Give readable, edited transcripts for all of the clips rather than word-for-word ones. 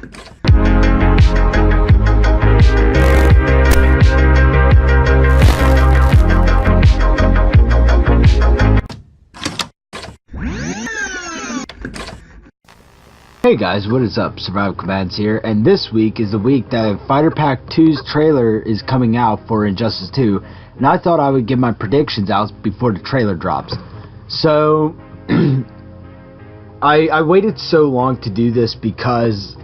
Hey guys, what is up? Survival Commands here, and this week is the week that Fighter Pack 2's trailer is coming out for Injustice 2, and I thought I would give my predictions out before the trailer drops. So, I waited so long to do this because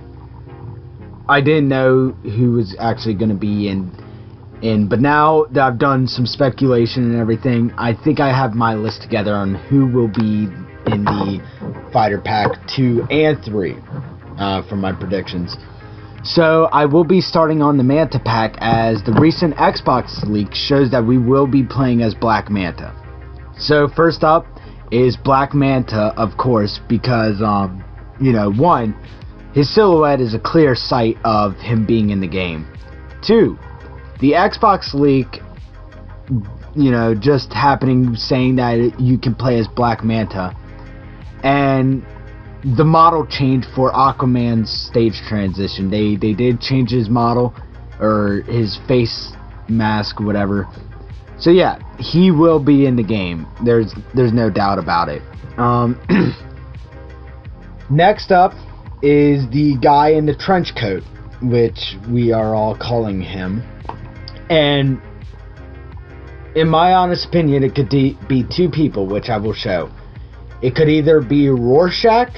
I didn't know who was actually going to be in, but now that I've done some speculation and everything, I think I have my list together on who will be in the Fighter Pack 2 and 3 for my predictions. So I will be starting on the Manta Pack, as the recent Xbox leak shows that we will be playing as Black Manta. So first up is Black Manta, of course, because one, his silhouette is a clear sight of him being in the game. Two, the Xbox leak, just happening, saying that you can play as Black Manta. And the model changed for Aquaman's stage transition. They did change his model, or his face mask, whatever. So yeah, he will be in the game. There's no doubt about it. Next up is the guy in the trench coat, which we are all calling him. And in my honest opinion, it could be two people, which I will show. It could either be Rorschach,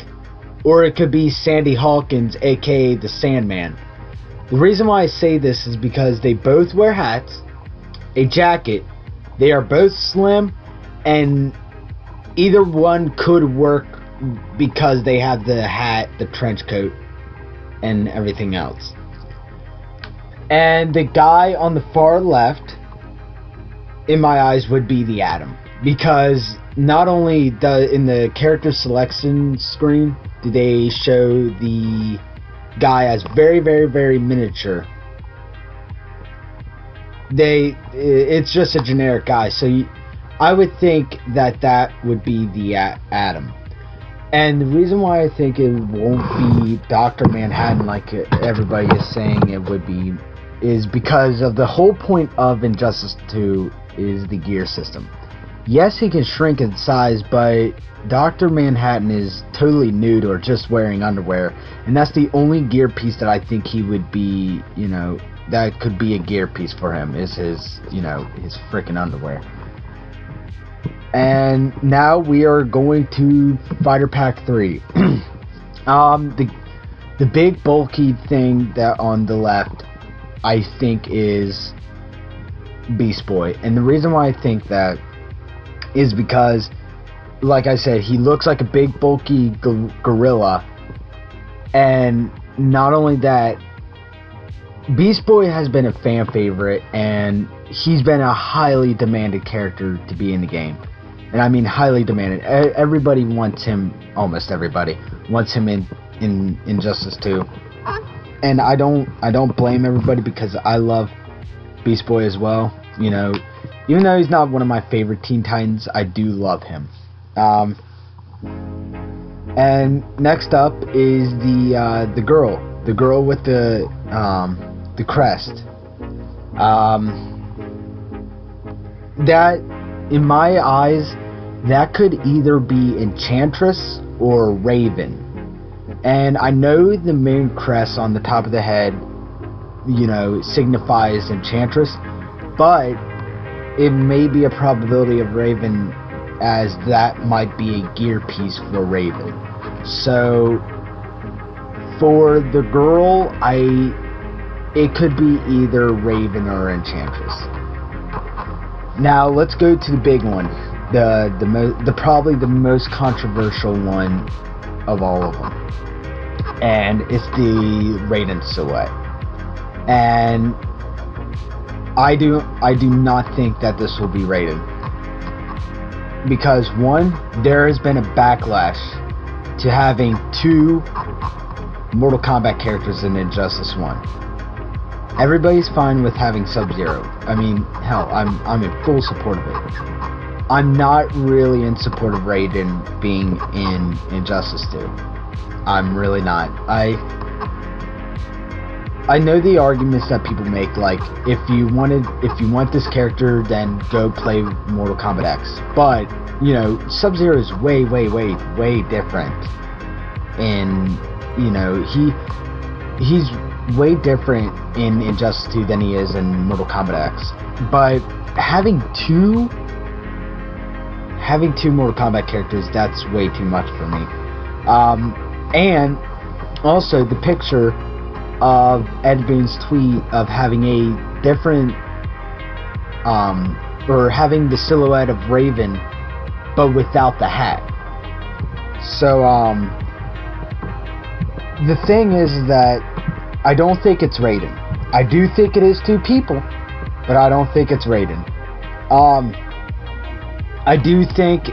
or it could be Sandy Hawkins, aka the Sandman. The reason why I say this is because they both wear hats, a jacket, they are both slim, and either one could work because they have the hat, the trench coat, and everything else. And the guy on the far left, in my eyes, would be the Atom, because not only in the character selection screen do they show the guy as very, very, very miniature. It's just a generic guy, so I would think that would be the Atom. And the reason why I think it won't be Dr. Manhattan like everybody is saying it would be is because of the whole point of Injustice 2 is the gear system. Yes, he can shrink in size, but Dr. Manhattan is totally nude or just wearing underwear, and that's the only gear piece that I think he would be, that could be a gear piece for him, is his freaking underwear. And now we are going to Fighter Pack 3. The big bulky thing that on the left, I think, is Beast Boy, and the reason why I think that is because, like I said, he looks like a big bulky gorilla. And not only that, Beast Boy has been a fan favorite, and he's been a highly demanded character to be in the game. And I mean highly demanded. Everybody wants him, almost everybody wants him in Injustice 2. And I don't blame everybody, because I love Beast Boy as well. Even though he's not one of my favorite Teen Titans, I do love him. And next up is the girl with the crest. That, in my eyes, that could either be Enchantress or Raven. And I know the moon crest on the top of the head, signifies Enchantress, but it may be a probability of Raven, as that might be a gear piece for Raven. So for the girl, it could be either Raven or Enchantress. Now let's go to the big one, probably the most controversial one of all of them, and it's the Raiden silhouette. And I do not think that this will be Raiden, because one, there has been a backlash to having two Mortal Kombat characters in Injustice 1. Everybody's fine with having Sub-Zero. I mean, hell, I'm in full support of it. I'm not really in support of Raiden being in Injustice 2. I'm really not. I know the arguments that people make, like if you want this character, then go play Mortal Kombat X. But you know, Sub-Zero is way different, and you know he's way different in Injustice 2 than he is in Mortal Kombat X. But having two Mortal Kombat characters, that's way too much for me. And also the picture of Ed Boon's tweet of having a different, or having the silhouette of Raven, but without the hat. So, the thing is that I don't think it's Raiden. I do think it is two people, but I don't think it's Raiden. I do think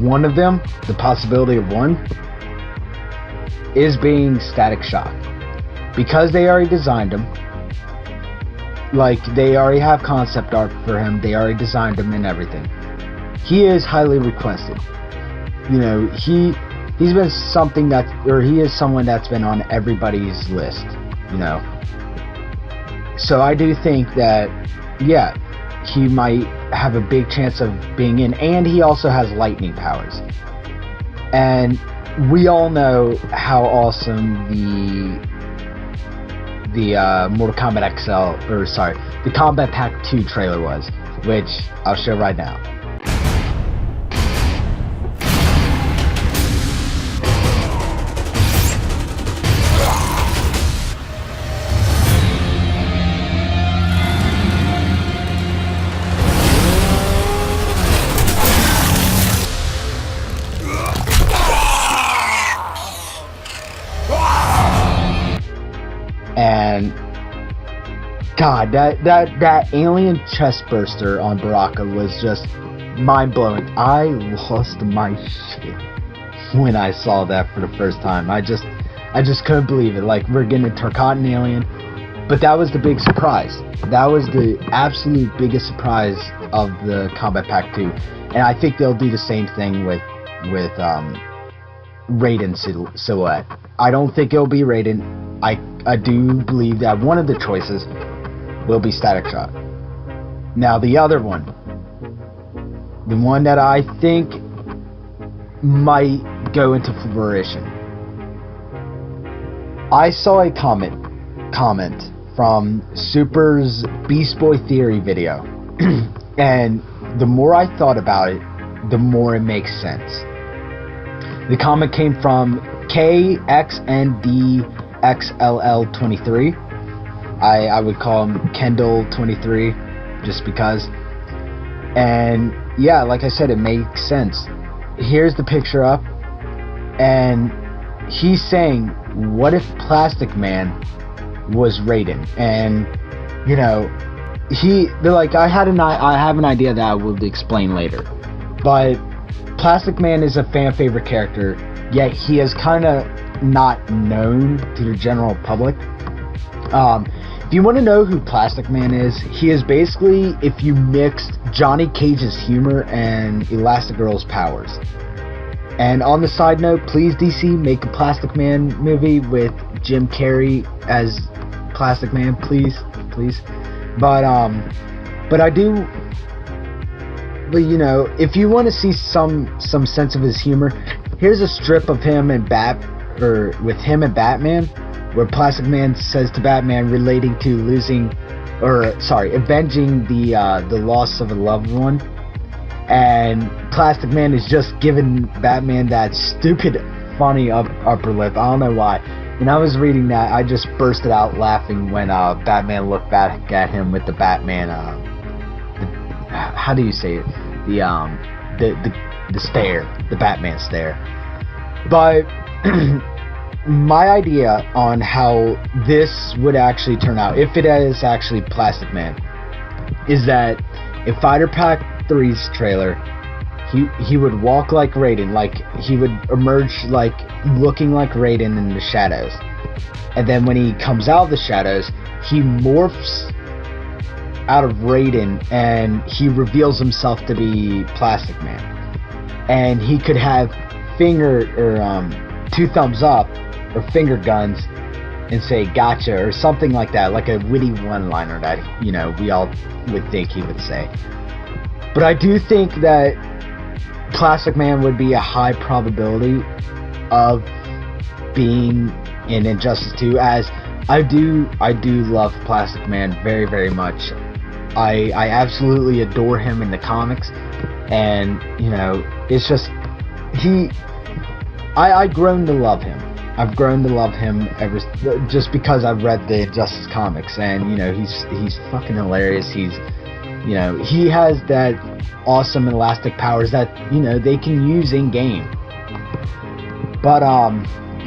one of them, the possibility of one, is being Static Shock. Because they already designed him, like they already have concept art for him, they already designed him and everything. He is highly requested. You know, he's been something that, or he is someone that's been on everybody's list, you know. So I do think that, yeah, he might have a big chance of being in, and he also has lightning powers. And we all know how awesome the Mortal Kombat XL, or sorry, the Kombat Pack 2 trailer was, which I'll show right now. And God, that alien chest burster on Baraka was just mind-blowing. I lost my shit when I saw that for the first time. I just couldn't believe it. Like, we're getting a Tarkatan alien, but that was the big surprise. That was the absolute biggest surprise of the Kombat Pack 2, and I think they'll do the same thing with Raiden silhouette. I don't think it'll be Raiden. I do believe that one of the choices will be Static Shock. Now the other one, the one that I think might go into fruition. I saw a comment from Super's Beast Boy Theory video, and the more I thought about it, the more it makes sense. The comment came from KXNDXLL23. I would call him Kendall23 just because. And yeah, like I said, it makes sense. Here's the picture up, and he's saying, what if Plastic Man was Raiden? And you know, they're like, I have an idea that I will explain later, but Plastic Man is a fan favorite character, yet he is kind of not known to the general public. If you want to know who Plastic Man is, he is basically if you mixed Johnny Cage's humor and Elastigirl's powers. And on the side note, please DC, make a Plastic Man movie with Jim Carrey as Plastic Man, please. But you know, if you want to see some sense of his humor, here's a strip of him and Batman, where Plastic Man says to Batman, relating to avenging the loss of a loved one, and Plastic Man is just giving Batman that stupid, funny upper lip. I don't know why. When I was reading that, I just bursted out laughing when Batman looked back at him with the Batman. How do you say it? The stare, the Batman stare. But my idea on how this would actually turn out, if it is actually Plastic Man, is that in Fighter Pack 3's trailer, he would walk like Raiden, like he would emerge like looking like Raiden in the shadows, and then when he comes out of the shadows, he morphs out of Raiden and he reveals himself to be Plastic Man, and he could have two thumbs up or finger guns and say gotcha or something like that, like a witty one-liner that, you know, we all would think he would say. But I do think that Plastic Man would be a high probability of being in Injustice 2, as I do love Plastic Man very, very much. I absolutely adore him in the comics, and you know, it's just I've grown to love him. I've grown to love him just because I've read the Injustice comics, and you know, he's fucking hilarious. He's, you know, he has that awesome elastic powers that, you know, they can use in game. But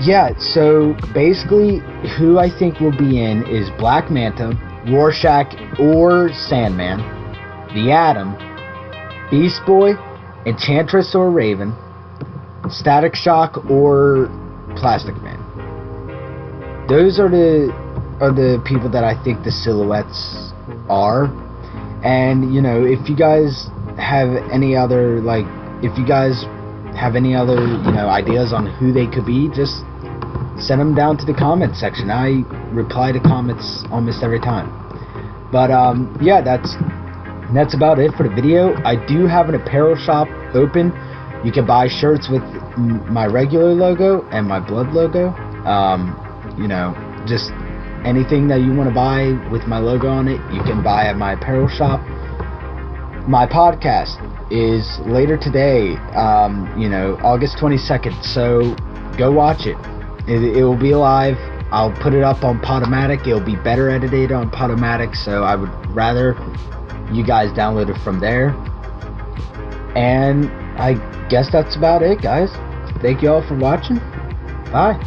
yeah, so basically who I think will be in is Black Manta, Rorschach or Sandman, the Atom, Beast Boy, Enchantress or Raven, Static Shock or Plastic Man. Those are the people that I think the silhouettes are. And you know, if you guys have any other you know, ideas on who they could be, just send them down to the comment section. I reply to comments almost every time. But yeah, that's about it for the video. I do have an apparel shop open. You can buy shirts with my regular logo and my blood logo. You know, just anything that you want to buy with my logo on it, you can buy at my apparel shop. My podcast is later today, you know, August 22nd, so go watch it. It will be live. I'll put it up on Podomatic. It'll be better edited on Podomatic, so I would rather you guys download it from there. And I guess that's about it, guys. Thank you all for watching. Bye.